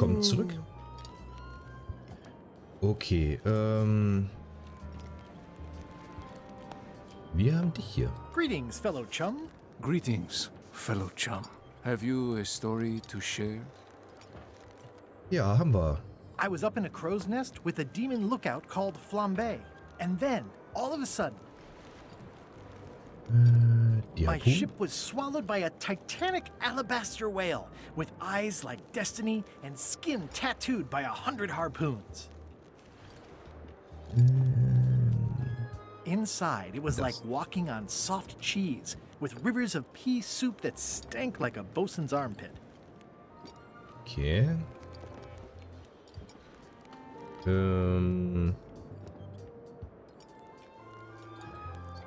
Willkommen zurück. Okay, wir haben dich hier. Greetings, fellow chum. Greetings, fellow chum. Have you a story to share? Ja, haben wir. I was up in a crow's nest with a demon lookout called Flambe. And then, all of a sudden, Die my Harpune. ship was swallowed by a titanic alabaster whale with eyes like destiny and skin tattooed by 100 harpoons. Inside, it was like walking on soft cheese with rivers of pea soup that stank like a bosun's armpit. Okay.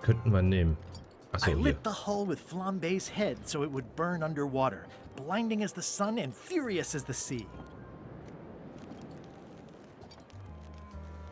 Könnten wir nehmen. Achso, I hier. lit the hull with Flambe's head so it would burn underwater, blinding as the sun and furious as the sea.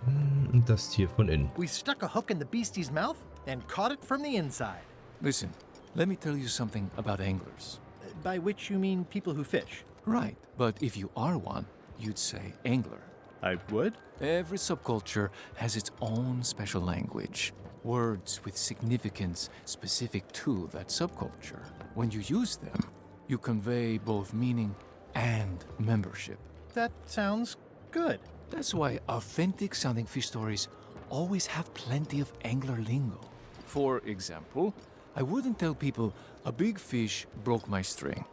Und das Tier von innen. We stuck a hook in the beastie's mouth and caught it from the inside. Listen, let me tell you something about anglers. By which you mean people who fish. Right, but if you are one, you'd say angler. I would? Every subculture has its own special language. Words with significance specific to that subculture. When you use them, you convey both meaning and membership. That sounds good. That's why authentic sounding fish stories always have plenty of angler lingo. For example, I wouldn't tell people a big fish broke my string.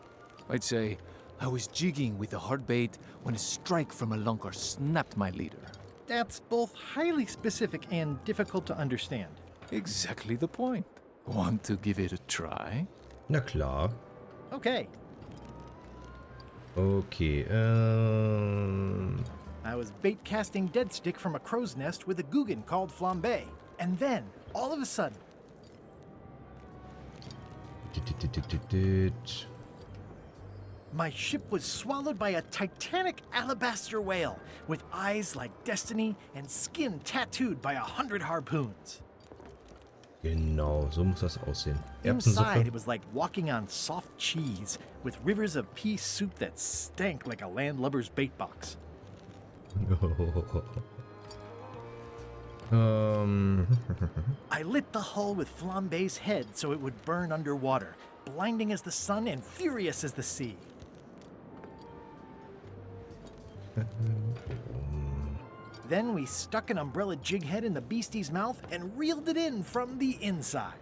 I'd say I was jigging with a hard bait when a strike from a lunker snapped my leader. That's both highly specific and difficult to understand. Exactly the point. Want to give it a try? Na klar. Okay. Okay, I was bait casting dead stick from a crow's nest with a Guggen called Flambe. And then, all of a sudden, my ship was swallowed by a titanic alabaster whale with eyes like destiny and skin tattooed by 100 harpoons. Genau, so muss das aussehen. Inside, Erbsensuppe. it was like walking on soft cheese with rivers of pea soup that stank like a landlubber's bait box. I lit the hull with Flambe's head so it would burn underwater, blinding as the sun and furious as the sea. Then we stuck an umbrella jig head in the beastie's mouth and reeled it in from the inside.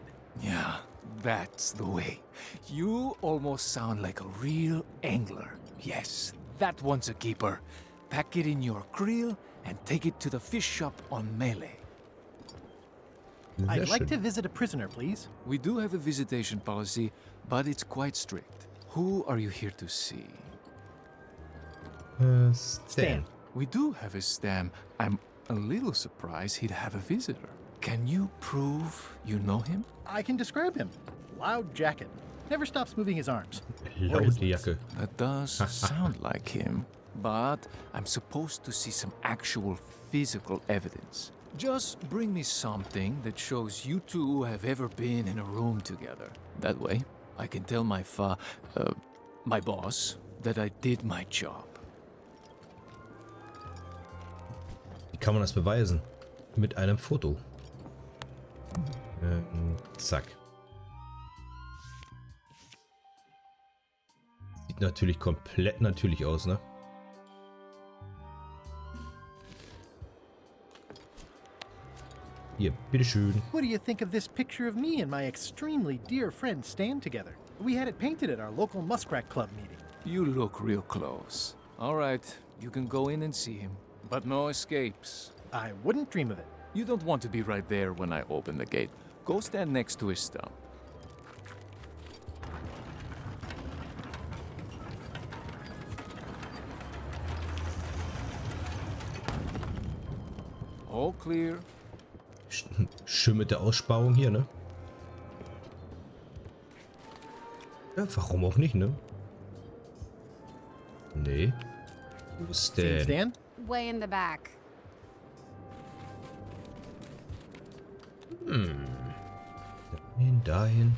Yeah, that's the way. You almost sound like a real angler. Yes, that one's a keeper. Pack it in your creel and take it to the fish shop on Mêlée. I'd Sehr like schön. to visit a prisoner, please. We do have a visitation policy, but it's quite strict. Who are you here to see? Stan. We do have a Stan. I'm a little surprised he'd have a visitor. Can you prove you know him? I can describe him. Loud jacket. Never stops moving his arms. Laute Jacke. That does sound like him, but I'm supposed to see some actual physical evidence. Just bring me something that shows you two have ever been in a room together. That way, I can tell my boss that I did my job. Wie kann man das beweisen? Mit einem Foto. Zack. Sieht natürlich komplett natürlich aus, ne? Hier, bitteschön. What do you think of this picture of me and my extremely dear friend Stan together? We had it painted at our local Muskrat Club meeting. You look real close. All right, you can go in and see him, but no escapes. I wouldn't dream of it. You don't want to be right there when I open the gate. Go stand next to his stump. All clear. Schön mit der Aussparung hier, ne? Ja, warum auch nicht, ne? Nee. Wo ist Seen der? Stan? Way in the back. Dahin.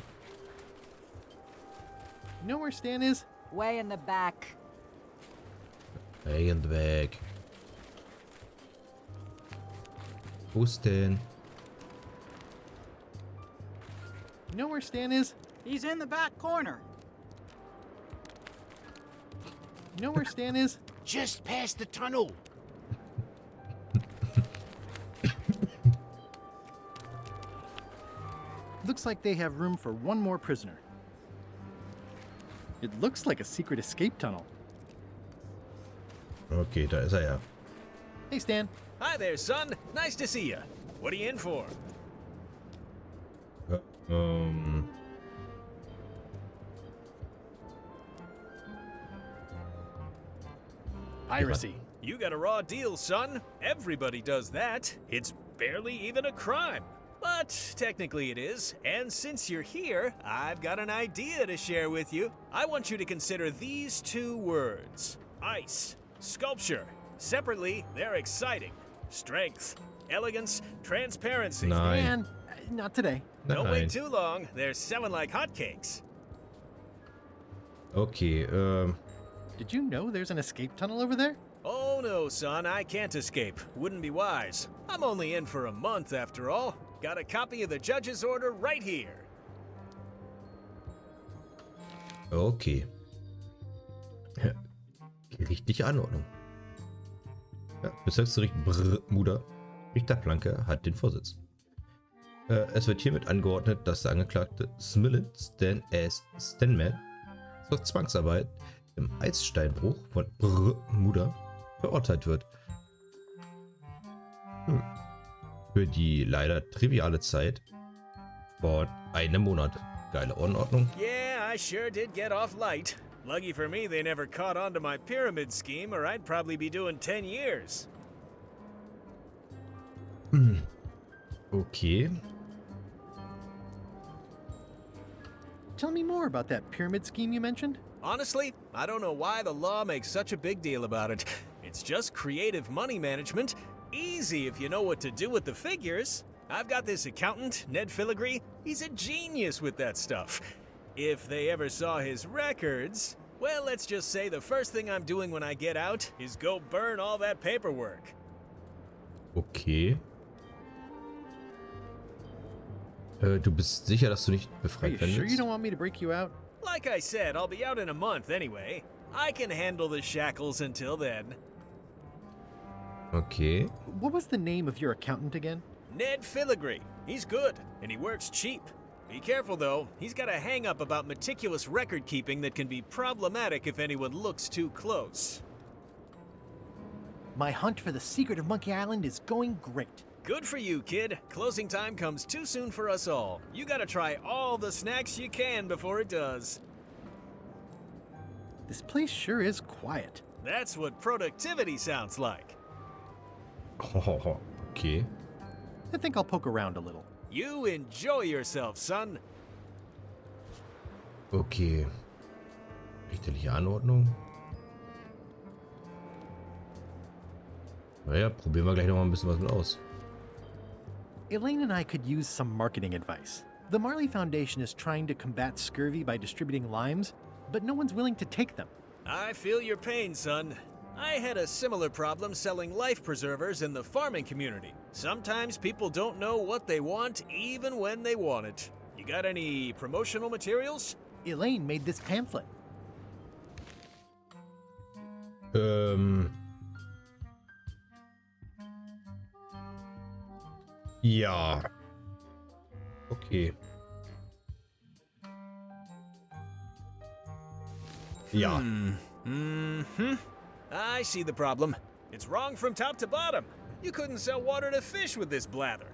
You know where Stan is? Way in the back. Weg. Wo ist denn? You know where Stan is? He's in the back corner. You know where Stan is? Just past the tunnel. Looks like they have room for one more prisoner. It looks like a secret escape tunnel. Okay, da ist er ja. Hey, Stan. Hi there, son. Nice to see you. What are you in for? Piracy. You got a raw deal, son. Everybody does that. It's barely even a crime. But technically it is, and since you're here, I've got an idea to share with you. I want you to consider these two words. Ice, sculpture. Separately, they're exciting. Strength, elegance, transparency. Nein. Stan, not today. Don't wait Nein. too long. They're selling like hotcakes. Okay, Did you know there's an escape tunnel over there? Oh no, son, I can't escape. Wouldn't be wise. I'm only in for a month after all. Got a copy of the judge's order right here. okay. Gerichtliche Anordnung. Ja, Bezirksgericht Muda, Richterplanke, hat den Vorsitz. Es wird hiermit angeordnet, dass der Angeklagte Stanman zur Zwangsarbeit im Eissteinbruch von Muda verurteilt wird. Für die leider triviale Zeit von einem Monat. Geile Anordnung. Yeah, I sure did get off light. Lucky for me, they never caught on to my pyramid scheme, or I'd probably be doing 10 years. Okay. Tell me more about that pyramid scheme you mentioned. Honestly, I don't know why the law makes such a big deal about it. It's just creative money management. Easy if you know what to do with the figures. I've got this accountant, Ned Filigree. He's a genius with that stuff. If they ever saw his records, well, let's just say the first thing I'm doing when I get out is go burn all that paperwork. Okay. Du bist sicher, dass du nicht Are befreit you werden sure you willst? don't want me to break you out? Like I said, I'll be out in a month anyway. I can handle the shackles until then. Okay. What was the name of your accountant again? Ned Filigree. He's good, and he works cheap. Be careful, though. He's got a hang-up about meticulous record-keeping that can be problematic if anyone looks too close. My hunt for the secret of Monkey Island is going great. Good for you, kid. Closing time comes too soon for us all. You gotta try all the snacks you can before it does. This place sure is quiet. That's what productivity sounds like. Okay. I think I'll poke around a little. You enjoy yourself, son. Okay. Richterliche Anordnung. Naja, probieren wir gleich noch mal ein bisschen was mit aus. Elaine and I could use some marketing advice. The Marley Foundation is trying to combat scurvy by distributing limes, but no one's willing to take them. I feel your pain, son. I had a similar problem selling life preservers in the farming community. Sometimes people don't know what they want even when they want it. You got any promotional materials? Elaine made this pamphlet. Ja. Okay. Ja. I see the problem. It's wrong from top to bottom. You couldn't sell water to fish with this blather.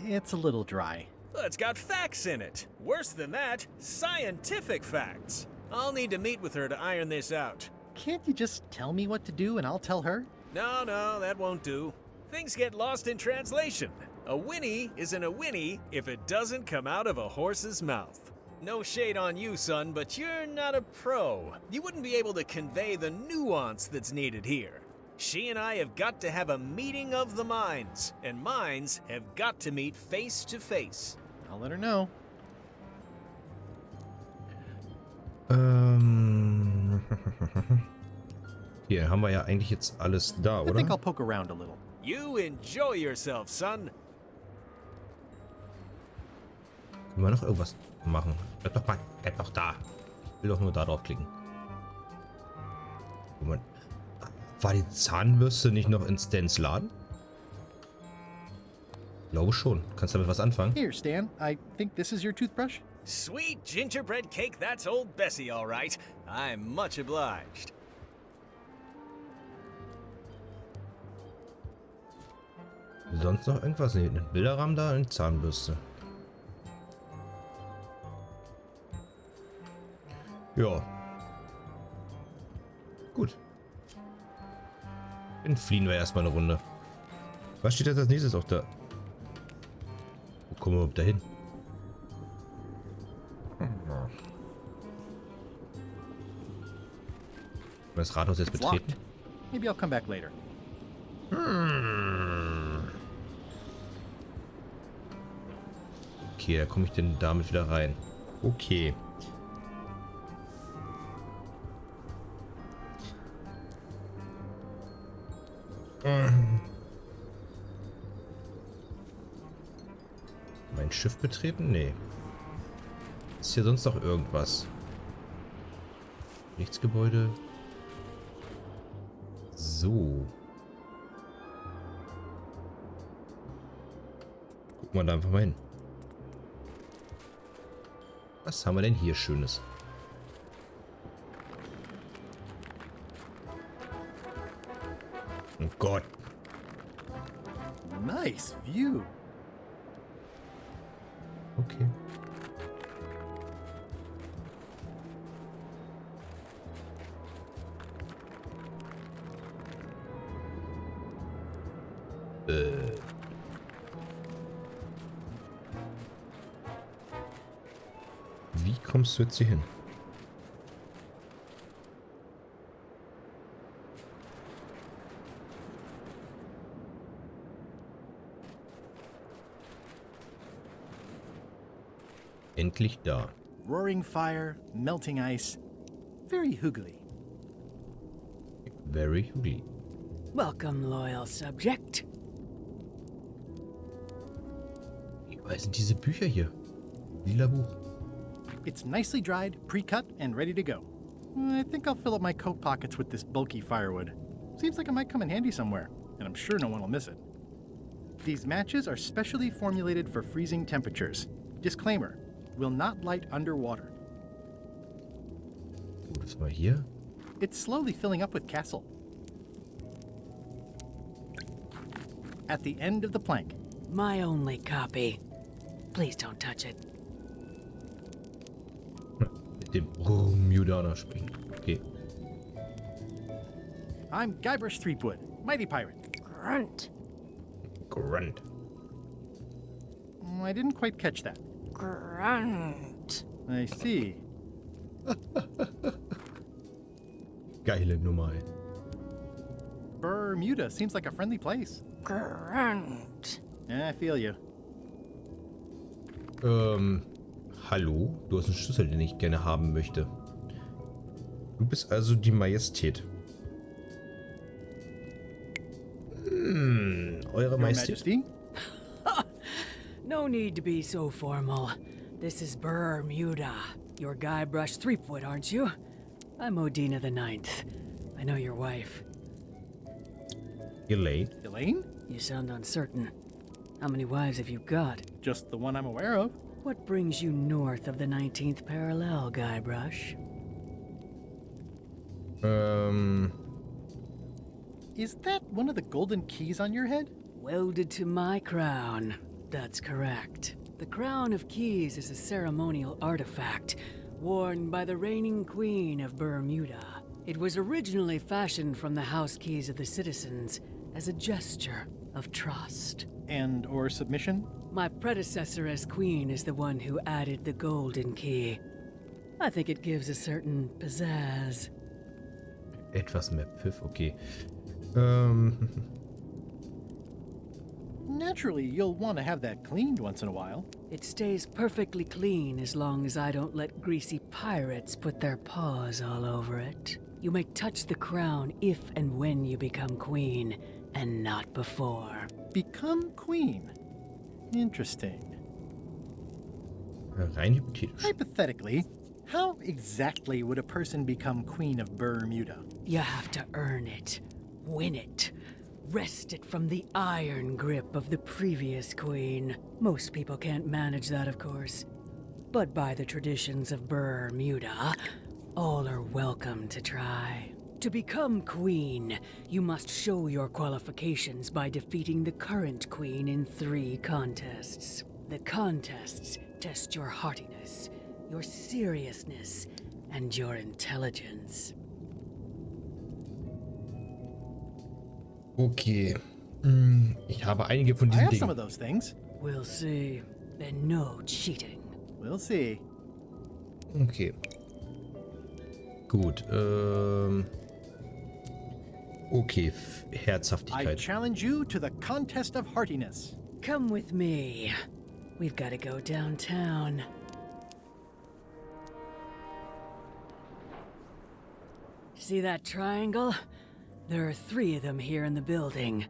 It's a little dry. Well, it's got facts in it. Worse than that, scientific facts. I'll need to meet with her to iron this out. Can't you just tell me what to do and I'll tell her? No, that won't do. Things get lost in translation. A whinny isn't a whinny if it doesn't come out of a horse's mouth. No shade on you, son, but you're not a pro. You wouldn't be able to convey the nuance that's needed here. She and I have got to have a meeting of the minds, and minds have got to meet face to face. I'll let her know. Hier haben wir ja eigentlich jetzt alles da, I think I'll oder? poke around a little. You enjoy yourself, son. Können wir noch irgendwas machen? Bleib doch da. Ich will doch nur da drauf klicken. Moment. War die Zahnbürste nicht noch in Stans Laden? Ich glaube schon. Kannst du damit was anfangen? Here, Stan. I think this is your toothbrush. Sweet gingerbread cake, that's old Bessie, all right. I'm much obliged. Sonst noch irgendwas? Nee, ein Bilderrahmen da, eine Zahnbürste. Ja. Gut. Dann fliehen wir erstmal eine Runde. Was steht jetzt als nächstes auf der... Wo kommen wir überhaupt dahin? Das Rathaus jetzt It's betreten? locked. Maybe I'll come back later. Okay, da komme ich denn damit wieder rein. Okay. Mein Schiff betreten? Nee. Ist hier sonst noch irgendwas? Rechtsgebäude. So. Gucken wir da einfach mal hin. Was haben wir denn hier Schönes? Oh Gott. Nice view. Okay. Wie kommst du jetzt hier hin? Endlich da. Roaring fire, melting ice. Very hoogly. Very ugly. Welcome, loyal subject. Wie überall sind diese Bücher hier? Lila Buch. It's nicely dried, pre-cut, and ready to go. I think I'll fill up my coat pockets with this bulky firewood. Seems like it might come in handy somewhere, and I'm sure no one will miss it. These matches are specially formulated for freezing temperatures. Disclaimer, will not light underwater. Oh, das war hier. It's slowly filling up with castle. At the end of the plank. My only copy. Please don't touch it. Mit dem Bermudaner sprechen. Okay. I'm Guybrush Threepwood, mighty pirate. Grunt. Grunt. I didn't quite catch that. Grunt. I see. Geile Nummer, ey. Bermuda seems like a friendly place. Grunt. I feel you. Hallo? Du hast einen Schlüssel, den ich gerne haben möchte. Du bist also die Majestät. Eure Your Majestät? Majesty? No need to be so formal. This is Bermuda. You're Guybrush Threepwood, aren't you? I'm Odina the Ninth. I know your wife. Elaine? Elaine? You sound uncertain. How many wives have you got? Just the one I'm aware of. What brings you north of the 19th parallel, Guybrush? Is that one of the golden keys on your head? Welded to my crown. That's correct. The Crown of Keys is a ceremonial artifact worn by the reigning queen of Bermuda. It was originally fashioned from the house keys of the citizens as a gesture of trust. And or submission? My predecessor as queen is the one who added the golden key. I think it gives a certain pizzazz. Etwas mehr Pfiff, okay. Naturally, you'll want to have that cleaned once in a while. It stays perfectly clean as long as I don't let greasy pirates put their paws all over it. You may touch the crown if and when you become queen, and not before. Become queen. Interesting. Rein hypothetisch. Hypothetically, how exactly would a person become queen of Bermuda? You have to earn it, win it, wrest it from the iron grip of the previous queen. Most people can't manage that, of course. But by the traditions of Bermuda, all are welcome to try. To become queen, you must show your qualifications by defeating the current queen in 3 contests. The contests test your heartiness, your seriousness, and your intelligence. Okay. Ich habe einige von I diesen have some of Dingen. those things. We'll see. And no cheating. We'll see. Okay. Gut. Okay, I Herzhaftigkeit. challenge you to the contest of heartiness. Come with me. We've got to go downtown. See that triangle? There are 3 of them here in the building.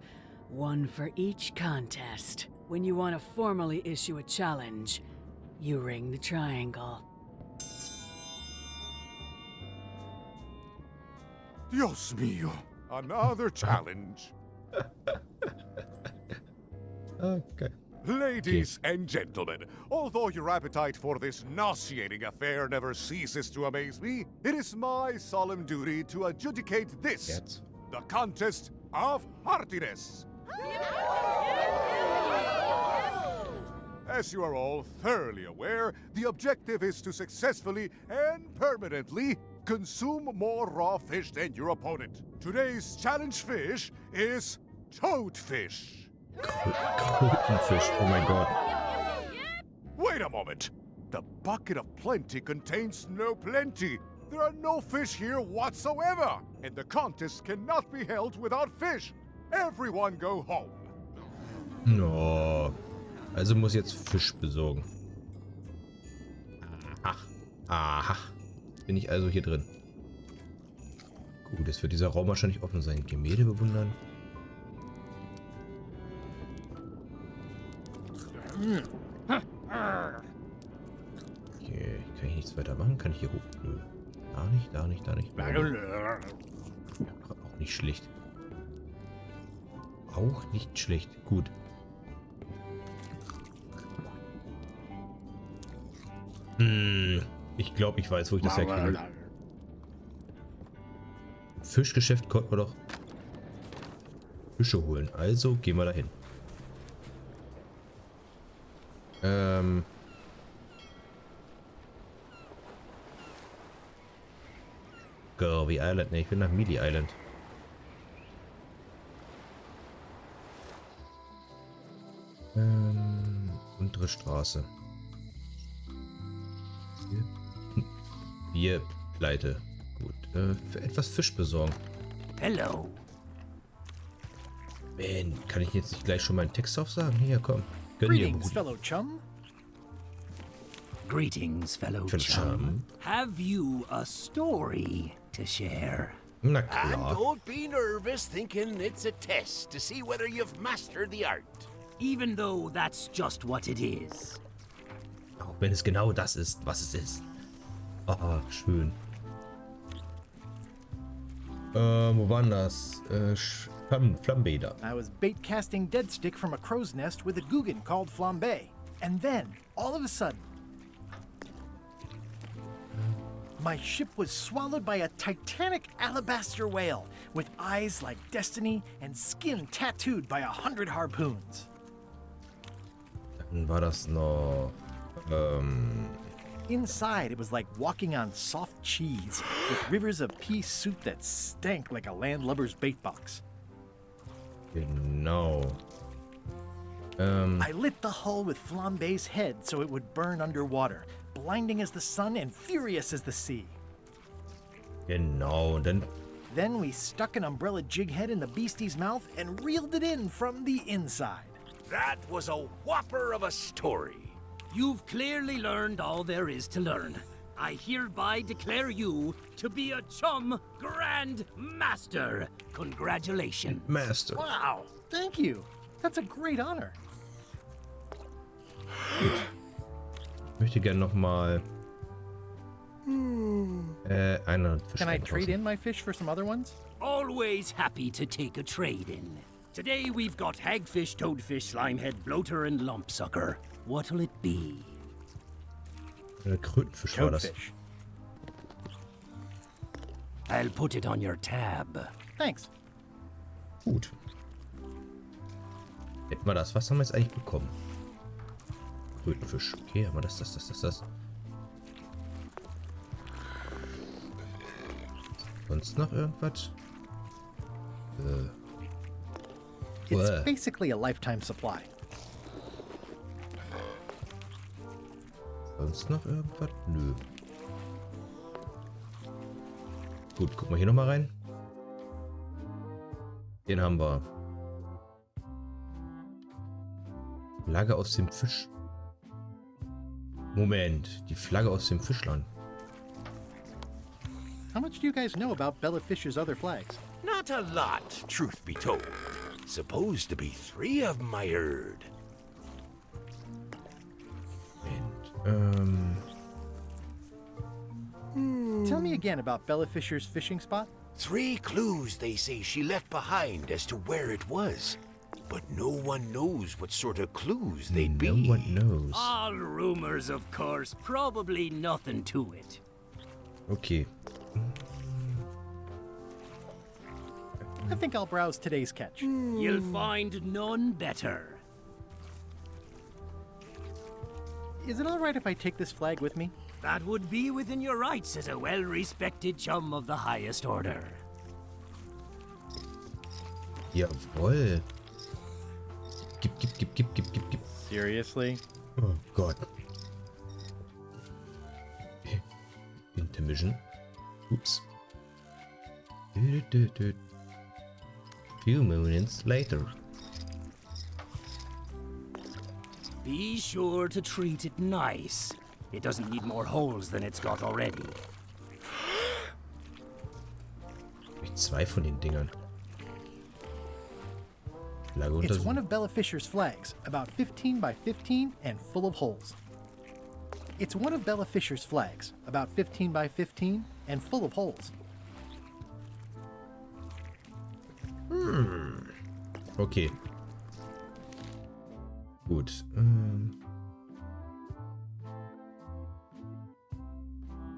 1 for each contest. When you want to formally issue a challenge, you ring the triangle. Dios mío, another challenge. Okay. Ladies and gentlemen, although your appetite for this nauseating affair never ceases to amaze me, it is my solemn duty to adjudicate this, Jetzt. the contest of heartiness. As you are all thoroughly aware, the objective is to successfully and permanently consume more raw fish than your opponent. Today's challenge fish is toadfish. Krötenfisch, oh mein Gott. Wait a moment. The bucket of plenty contains no plenty. There are no fish here whatsoever, and the contest cannot be held without fish. Everyone go home. No. Also muss jetzt Fisch besorgen. Aha. Aha. Bin ich also hier drin. Gut, jetzt wird dieser Raum wahrscheinlich offen sein. Gemälde bewundern. Okay, kann ich nichts weiter machen? Kann ich hier hoch? Nö. Da nicht, da nicht, da nicht. Auch nicht schlecht. Auch nicht schlecht. Gut. Ich glaube, ich weiß, wo ich das herkriege. Fischgeschäft konnten wir doch Fische holen. Also gehen wir dahin. Zombie Island. Ne, ich bin nach Mêlée Island. Untere Straße. Hier, Pleite. Gut. Für etwas Fisch besorgen. Hello. Man, kann ich jetzt nicht gleich schon meinen Text aufsagen? Hier, komm. Gönn dir, Greetings, Bruder. fellow chum. Greetings, fellow Fellow chum. chum. Have you a story to share? Na And klar. don't be nervous thinking it's a test to see whether you've mastered the art. Even though that's just what it is. Auch wenn es genau das ist, was es ist. Ah, schön. Wo waren das? Flammbäder. I was bait casting dead stick from a crow's nest with a Guggen called Flambe. And then, all of a sudden, my ship was swallowed by a titanic alabaster whale with eyes like destiny and skin tattooed by 100 harpoons. Dann war das noch. Inside, it was like walking on soft cheese with rivers of pea soup that stank like a landlubber's bait box. Genau. I lit the hull with Flambe's head so it would burn underwater, blinding as the sun and furious as the sea. Genau. Und dann. Then we stuck an umbrella jig head in the beastie's mouth and reeled it in from the inside. That was a whopper of a story. You've clearly learned all there is to learn. I hereby declare you to be a Chum Grand Master. Congratulations. Master. Wow, thank you. That's a great honor. Ich möchte gerne nochmal einen Fisch. Can I trade in my fish for some other ones? Always happy to take a trade-in. Today we've got hagfish, toadfish, slimehead, bloater, and lumpsucker. What'll it be? Krötenfisch war das. Toadfish. I'll put it on your tab. Thanks. Gut. Hätten wir das. Was haben wir jetzt eigentlich bekommen? Krötenfisch. Okay, haben wir das. Sonst noch irgendwas? It's basically a lifetime supply. Sonst noch irgendwas? Nö. Gut, gucken wir hier nochmal rein. Den haben wir. Flagge aus dem Fisch. Moment, die Flagge aus dem Fischland. How much do you guys know about Bella Fisher's other flags? Not a lot, truth be told. Supposed to be 3 of 'em, I heard. And, Tell me again about Bella Fisher's fishing spot. 3 clues they say she left behind as to where it was. But no one knows what sort of clues they'd be. no one knows. All rumors, of course. Probably nothing to it. Okay. I think I'll browse today's catch. You'll find none better. Is it all right if I take this flag with me? That would be within your rights as a well-respected chum of the highest order. Jawohl. Gib. Seriously? Oh Gott. Intermission. Oops. Few moments later. Be sure to treat it nice. It doesn't need more holes than it's got already. Ich 2 von den Dingern. Flagge It's untersuchen. one of Bella Fisher's flags, about 15 by 15 and full of holes. It's one of Bella Fisher's flags, about 15 by 15 and full of holes. Okay. Gut.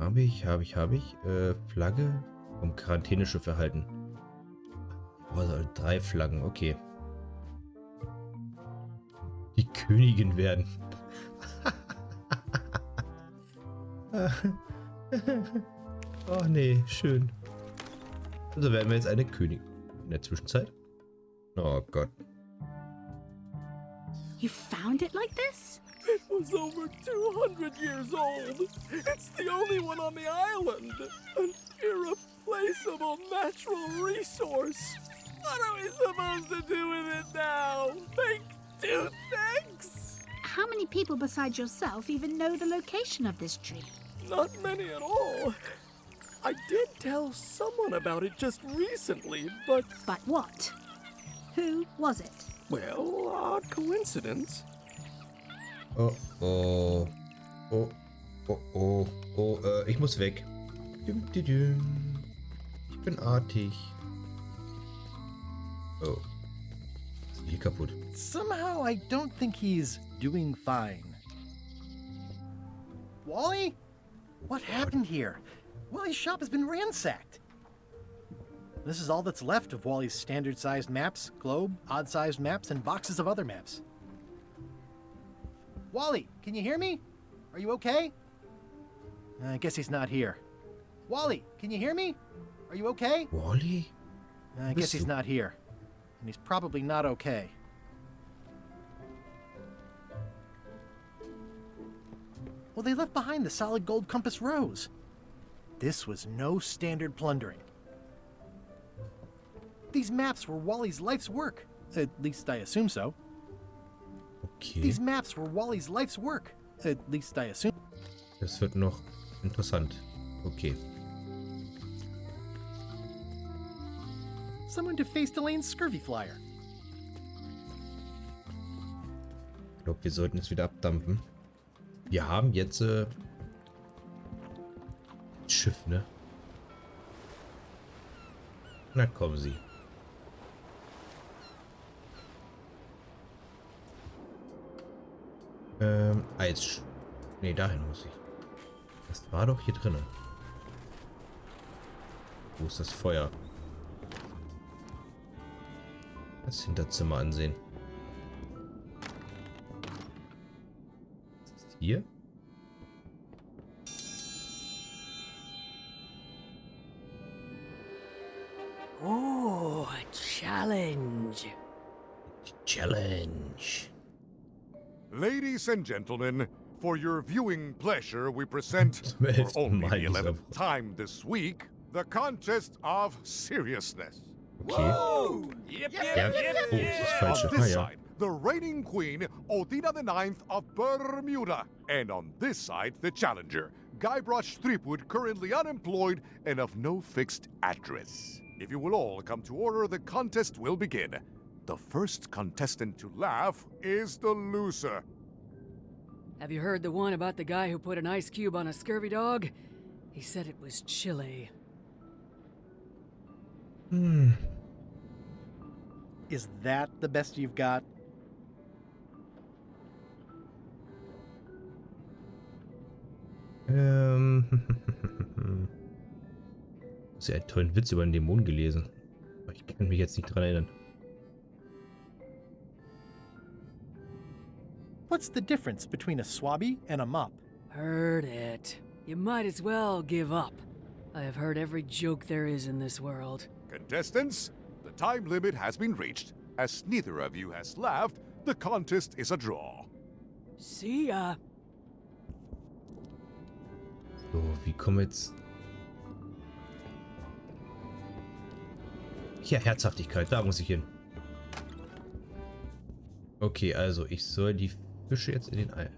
Habe ich. Flagge vom Quarantäneschiff erhalten. Also 3 Flaggen, okay. Die Königin werden. Oh nee, schön. Also werden wir jetzt eine Königin. In der Zwischenzeit? Oh Gott. You found it like this? It was over 200 years old. It's the only one on the island. An irreplaceable natural resource. What are we supposed to do with it now? Make 2 things? How many people besides yourself even know the location of this tree? Not many at all. I did tell someone about it just recently, but... But what? Who was it? Well, odd coincidence. Oh, ich muss weg. Ich bin artig. Oh. Ist hier kaputt. Somehow I don't think he's doing fine. Wally? What happened here? Wally's shop has been ransacked. This is all that's left of Wally's standard-sized maps, globe, odd-sized maps, and boxes of other maps. Wally, can you hear me? Are you okay? I guess he's not here. Wally, can you hear me? Are you okay? Wally? I guess he's not here. And he's probably not okay. Well, they left behind the solid gold compass rose. This was no standard plundering. These maps were Wally's life's work. At least I assume so. Okay. These maps were Wally's life's work. At least I assume. Das wird noch Interessant. Okay. Someone defaced Elaine's scurvy flyer. Ich glaube, wir sollten es wieder abdampfen. Wir haben jetzt Schiff, ne? Na kommen Sie. Eis. Ne, dahin muss ich. Das war doch hier drinnen. Wo ist das Feuer? Das Hinterzimmer ansehen. Was ist hier? Oh, a challenge. Challenge. Ladies and gentlemen, for your viewing pleasure, we present, for only the 11th time this week, the contest of seriousness. Okay. Yep, Ja. Oh, das ist falsch. On this side, the reigning queen, Odina IX of Bermuda. And on this side, the challenger, Guybrush Threepwood, currently unemployed and of no fixed address. If you will all come to order, the contest will begin. The first contestant to laugh is the loser. Have you heard the one about the guy who put an ice cube on a scurvy dog? He said it was chilly. Is that the best you've got? Sie hat einen tollen Witz über einen Dämon gelesen. Aber ich kann mich jetzt nicht dran erinnern. What's the difference between a swabby and a mop? Heard it. You might as well give up. I have heard every joke there is in this world. Contestants, the time limit has been reached. As neither of you has laughed, the contest is a draw. See ya. So, wie kommen wir jetzt... Ja, Herzhaftigkeit, da muss ich hin. Okay, also ich soll die Fische jetzt in den Ei.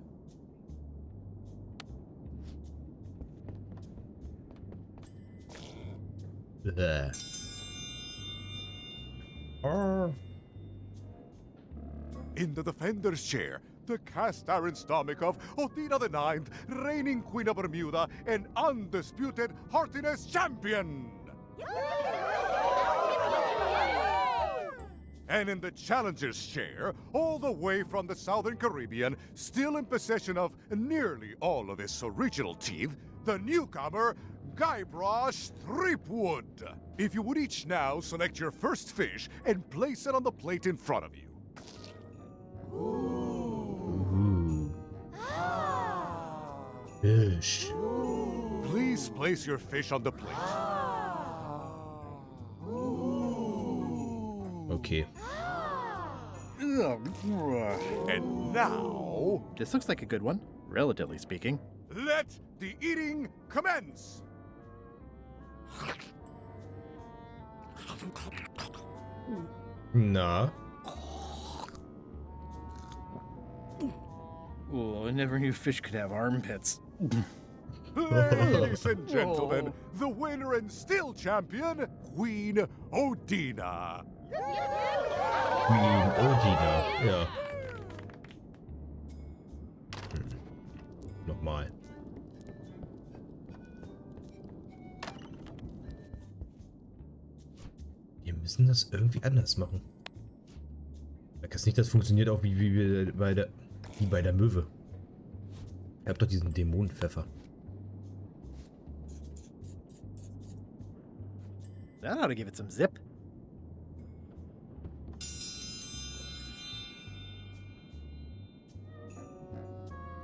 Bäh. In the defender's chair, the cast iron stomach of Odina IX, reigning queen of Bermuda and undisputed heartiness champion. And in the challenger's chair, all the way from the Southern Caribbean, still in possession of nearly all of his original teeth, the newcomer, Guybrush Threepwood. If you would each now select your first fish and place it on the plate in front of you. Ooh. Fish. Please place your fish on the plate. Okay. And now, This looks like a good one, relatively speaking. let the eating commence. Na. Oh, I never knew fish could have armpits. Ladies and gentlemen, the winner and still champion, Queen Odina. Queen Odina. Ja. Nochmal. Wir müssen das irgendwie anders machen. Ich weiß nicht, das funktioniert auch wie bei der Möwe. Ihr habt doch diesen Dämonenpfeffer. That ought to give it some zip.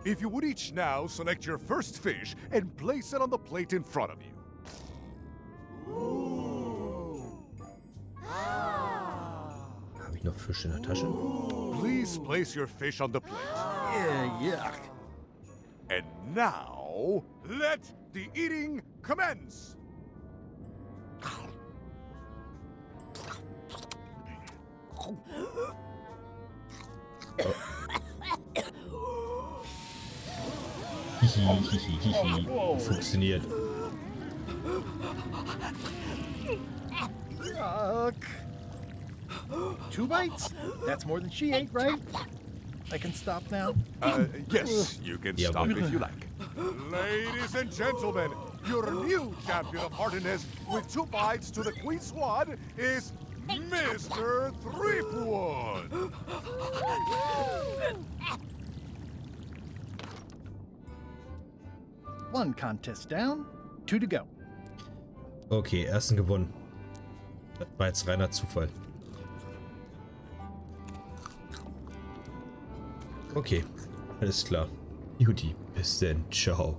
If you would each now select your first fish and place it on the plate in front of you. Habe ich noch Fisch in der Tasche? Please place your fish on the plate. Yuck. And now, let the eating commence. Funktioniert. Yuck. 2 bites? That's more than she ate, right? I can stop now? Yes, you can Yeah, stop but- if you like. Ladies and gentlemen, your new champion of hardiness with 2 bites to the Queen Swan is Mr. Threepwood. One contest down, 2 to go. Okay, ersten gewonnen. Das war jetzt reiner Zufall. Okay, alles klar. Juti, bis denn. Ciao.